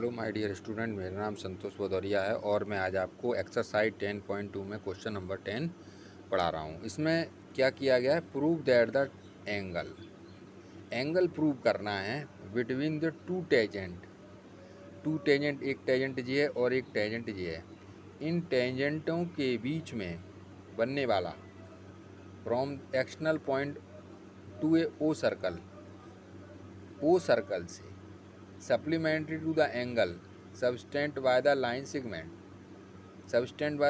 Hello my dear student, मेरा नाम संतोष भदौरिया है और मैं आज आपको एक्सरसाइज 10.2 में क्वेश्चन नंबर 10 पढ़ा रहा हूँ। इसमें क्या किया गया है, prove that the angle prove करना है बिटवीन द टू टेंजेंट, एक टेंजेंट जी है और एक टेंजेंट जी है। इन टेंजेंटों के बीच में बनने वाला from external point to a O circle से supplementary to the angle subtended by the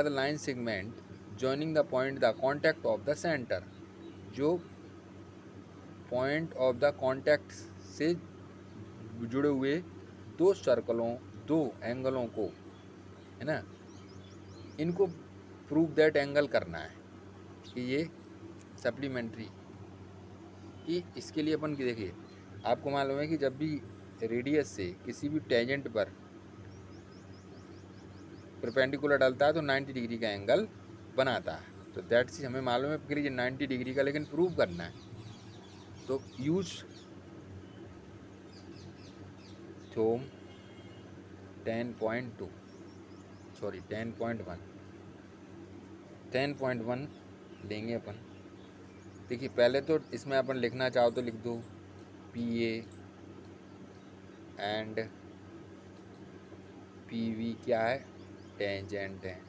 line segment joining the point the contact of the center, जो पॉइंट ऑफ द कॉन्टैक्ट से जुड़े हुए दो एंगलों को, है ना, इनको प्रूव दैट एंगल करना है कि ये सप्लीमेंट्री। कि इसके लिए अपन की देखिए, आपको मालूम है कि जब भी रेडियस से किसी भी टेंजेंट पर परपेंडिकुलर डालता है तो 90 डिग्री का एंगल बनाता है। तो दैट चीज हमें मालूम है कि ये 90 डिग्री का, लेकिन प्रूव करना है तो यूज थ्योरम 10.1 लेंगे अपन। देखिए, पहले तो इसमें अपन लिखना चाहो तो लिख दो P A and P V क्या है, टेंजेंट है।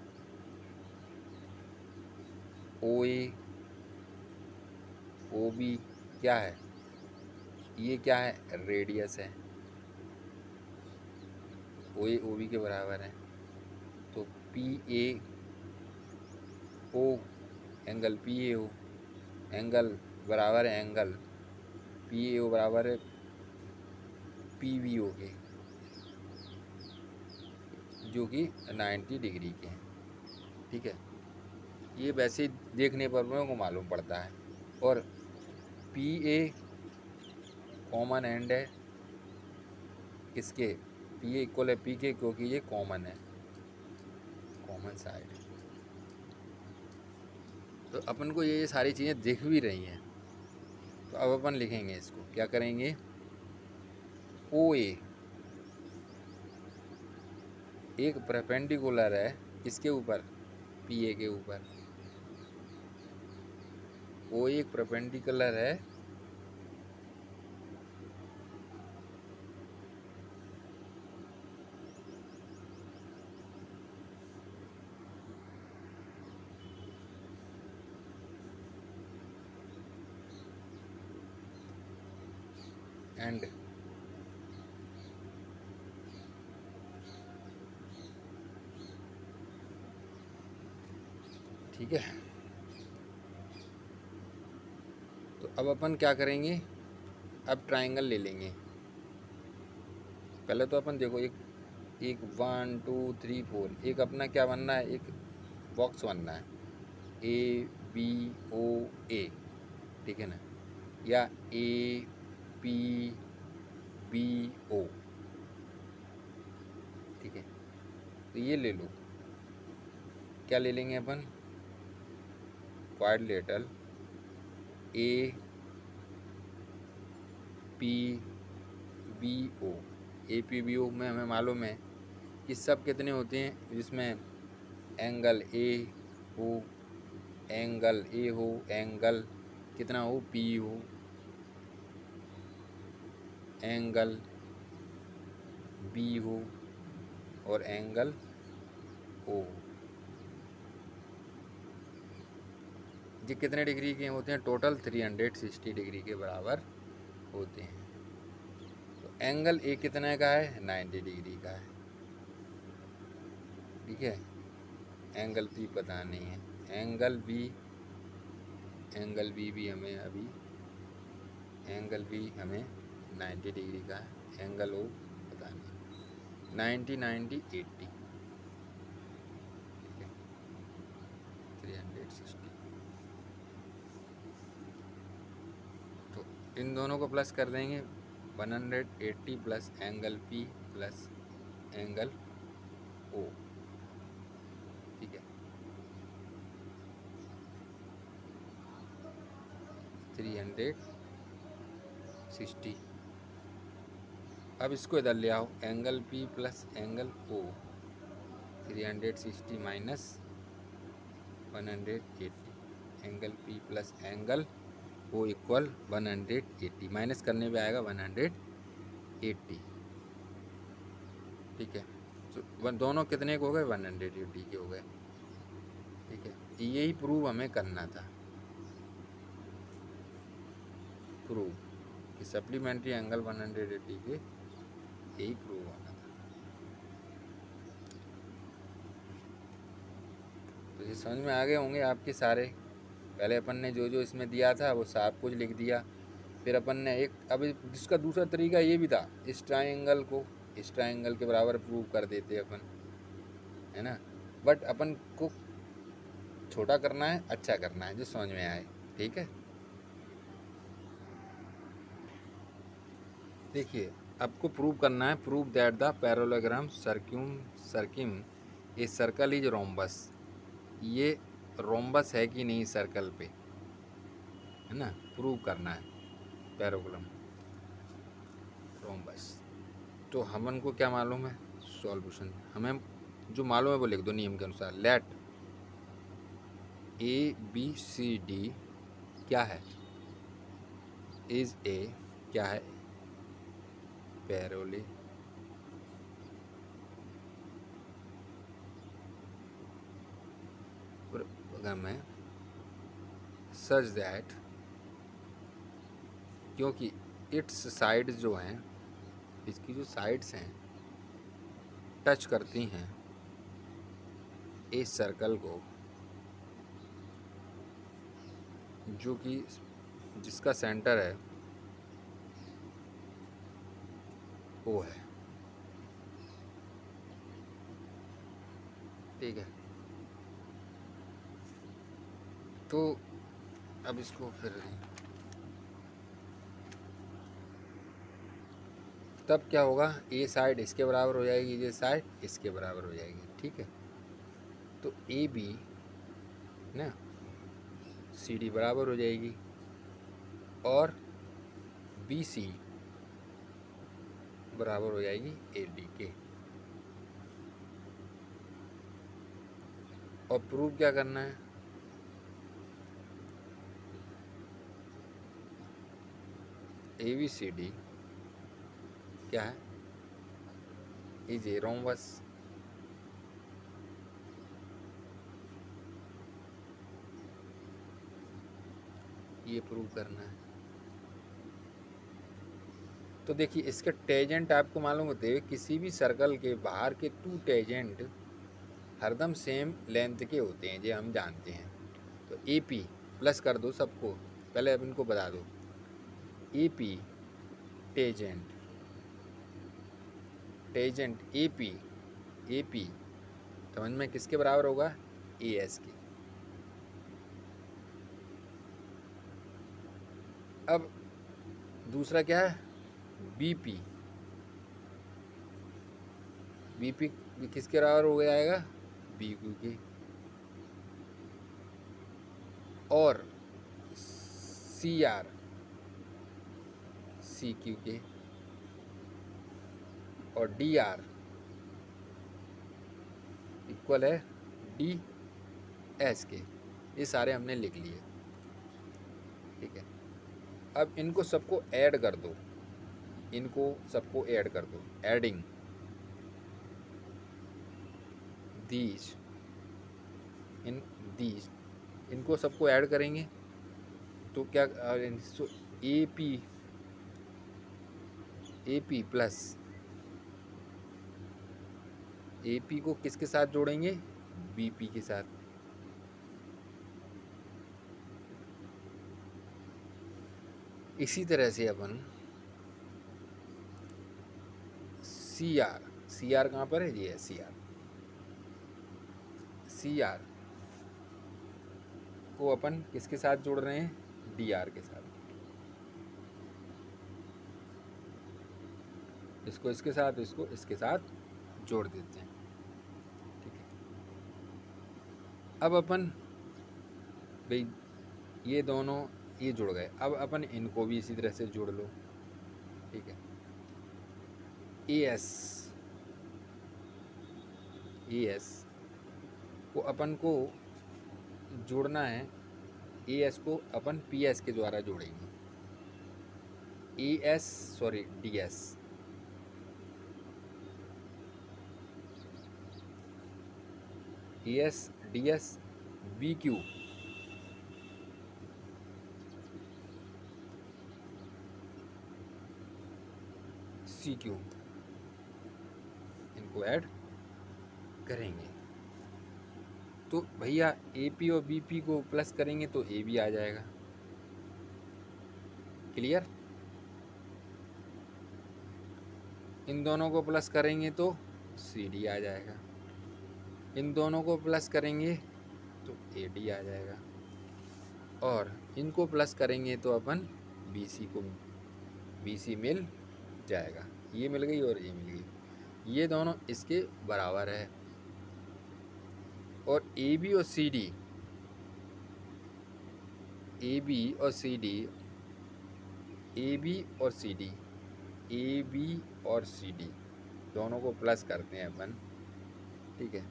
ओ ए ओ बी क्या है, ये क्या है, रेडियस है। ओ ए ओ बी के बराबर है। तो P A O angle P A O angle बराबर है एंगल पी ए ओ बराबर है पी वी ओ के, जो कि 90 डिग्री के हैं। ठीक है, ये वैसे देखने पर मेरे को मालूम पड़ता है। और पी ए कॉमन एंड है किसके, पी ए इक्वल है पी के, क्योंकि ये कॉमन है, कॉमन साइड। तो अपन को ये सारी चीज़ें दिख भी रही हैं। तो अब अपन लिखेंगे इसको, क्या करेंगे, ओ ए एक परपेंडिकुलर है किसके ऊपर, पी ए के ऊपर। ओ एक परपेंडिकुलर है एंड ठीक है। तो अब अपन क्या करेंगे, अब ट्राइंगल ले लेंगे। पहले तो अपन देखो, एक एक 1 2 3 4 एक अपना क्या बनना है, एक बॉक्स बनना है, ए बी ओ ए, ठीक है ना, या ए पी बी ओ, ठीक है। तो ये ले लो, क्या ले लेंगे अपन, quadrilateral A P B O. A P B O में हमें मालूम है कि सब कितने होते हैं, जिसमें एंगल ए हो, एंगल कितना हो, पी हो, एंगल बी हो और एंगल ओ। ये कितने डिग्री के होते हैं, टोटल 360 डिग्री के बराबर होते हैं। तो एंगल ए कितने का है, 90 डिग्री का है, ठीक है। एंगल पी पता नहीं है, एंगल बी भी हमें अभी, एंगल बी हमें 90 डिग्री का है, एंगल ओ पता नहीं, 90 90 80, ठीक है, 360। तो इन दोनों को प्लस कर देंगे, 180 plus angle P plus angle O, ठीक है, 360। अब इसको इधर ले आओ, angle P plus angle O 360 minus 180, angle P plus angle O equal 180, minus करने पे आएगा 180। ठीक है, तो दोनों कितने के हो गए? 180 के हो गए। ठीक है, यही प्रूव हमें करना था, प्रूव कि सप्लीमेंट्री एंगल 180 के, यही प्रूव होना था। तो ये समझ में आ गए होंगे आपके सारे। पहले अपन ने जो जो इसमें दिया था वो सब कुछ लिख दिया, फिर अपन ने एक, अब जिसका दूसरा तरीका ये भी था, इस ट्रायंगल को इस ट्रायंगल के बराबर प्रूव कर देते अपन, है ना। बट अपन को छोटा करना है, अच्छा करना है, जो समझ में आए। ठीक है, देखिए आपको प्रूव करना है, prove that the parallelogram circum a circle is rhombus. ये रोम्बस है कि नहीं सर्कल पे, है ना, प्रूव करना है पैरेललोग्राम रोम्बस। तो हमन को क्या मालूम है? सॉल्यूशन हमें जो मालूम है वो लिख दो नियम के अनुसार। Let A B C D क्या है? इज ए क्या है? पैरेललोग्राम है सच दैट, क्योंकि इट्स साइड्स जो हैं, इसकी जो साइड्स हैं टच करती हैं इस सर्कल को, जो कि जिसका सेंटर है वो है। ठीक है, तो अब इसको फिर तब क्या होगा? ए साइड इसके बराबर हो जाएगी, ये साइड इसके बराबर हो जाएगी। ठीक है, तो ए बी ना सी डी बराबर हो जाएगी, और बी सी बराबर हो जाएगी ए डी के। और प्रूव क्या करना है? ए बी सी डी क्या है? Is a rhombus. ये प्रूव करना है। तो देखिए इसके टेजेंट आपको मालूम होते हैं, किसी भी सर्कल के बाहर के 2 टेजेंट हरदम सेम लेंथ के होते हैं, ये हम जानते हैं। तो ए पी प्लस कर दो सबको, पहले अब इनको बता दो। A P tangent A P समझ में किसके बराबर होगा? ए एस के। अब दूसरा क्या है? बी पी किसके बराबर हो जाएगा? बी क्यू के। और सी आर सी क्यू के, और डी आर इक्वल है डी एस के। ये सारे हमने लिख लिए। ठीक है, अब इनको सबको ऐड कर दो, इनको सबको ऐड कर दो। एडिंग दीज इन दीज, इनको सबको ऐड करेंगे तो क्या? A P plus A P को किसके साथ जोड़ेंगे? बी पी के साथ। इसी तरह से अपन सी आर कहाँ पर है? ये है सी आर को अपन किसके साथ जोड़ रहे हैं? डी आर के साथ। इसको इसके साथ, इसको इसके साथ जोड़ देते हैं। ठीक है, अब अपन भाई ये दोनों ये जुड़ गए, अब अपन इनको भी इसी तरह से जोड़ लो। ठीक है, एस एस को अपन को जोड़ना है, एस को अपन पी एस के द्वारा जोड़ेंगे। D S D S B Q C Q, इनको ऐड करेंगे तो भैया ए पी और बी पी को प्लस करेंगे तो ए बी आ जाएगा। क्लियर? इन दोनों को प्लस करेंगे तो सी डी आ जाएगा, इन दोनों को प्लस करेंगे तो ए डी आ जाएगा, और इनको प्लस करेंगे तो अपन बी सी को बी सी मिल जाएगा। ये मिल गई और ये मिल गई, ये दोनों इसके बराबर है। और ए बी और सी डी, ए बी और सी डी, ए बी और सी डी, ए बी और सी डी दोनों को प्लस करते हैं अपन, ठीक है।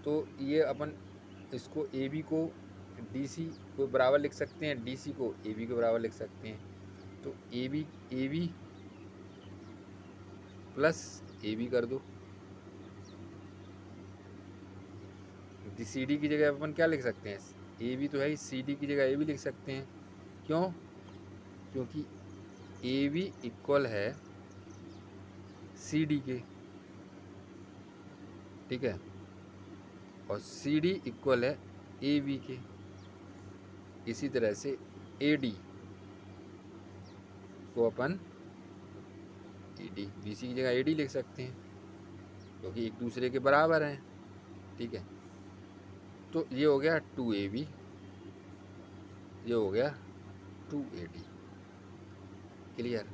तो ये अपन इसको ए बी को डी सी को बराबर लिख सकते हैं, डी सी को ए बी के बराबर लिख सकते हैं। तो A B plus A B कर दो, सी डी की जगह अपन क्या लिख सकते हैं, ए बी तो है ही, सी डी की जगह ए बी लिख सकते हैं। क्यों? क्योंकि ए बी इक्वल है सी डी के, ठीक है, और सी डी इक्वल है ए बी के। इसी तरह से ए डी को अपन ए डी बी सी की जगह ए डी लिख सकते हैं, क्योंकि एक दूसरे के बराबर हैं, ठीक है। तो ये हो गया 2AB, ये हो गया 2AD। क्लियर?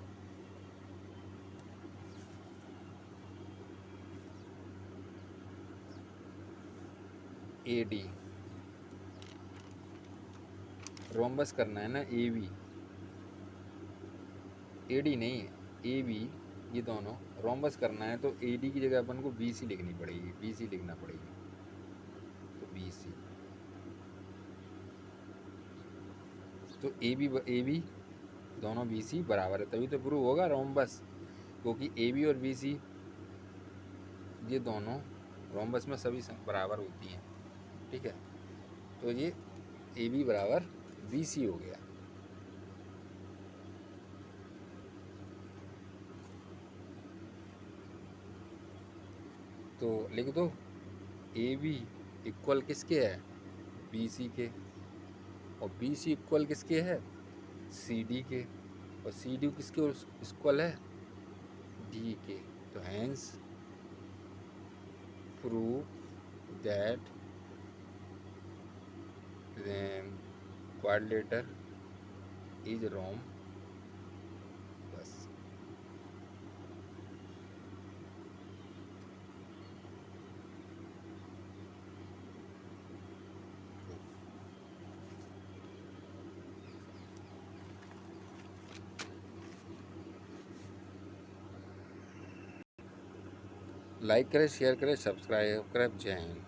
AD रोम्बस करना है ना, AB AD नहीं है, AB, ये दोनों रोम्बस करना है तो AD की जगह अपन को BC लिखनी पड़ेगी, BC लिखना पड़ेगी, तो BC। तो AB दोनों BC बराबर है, तभी तो प्रूव होगा रोम्बस, क्योंकि AB और BC ये दोनों रोम्बस में सभी बराबर होती हैं, ठीक है। तो ये AB बराबर BC हो गया। तो लिख दो AB इक्वल किसके है, BC के, और BC इक्वल किसके है, CD के, और CD किसके इक्वल है, D के। तो hence prove that quadrilateral is rhombus। Like करें, शेयर करें, सब्सक्राइब करें। जय हिंद।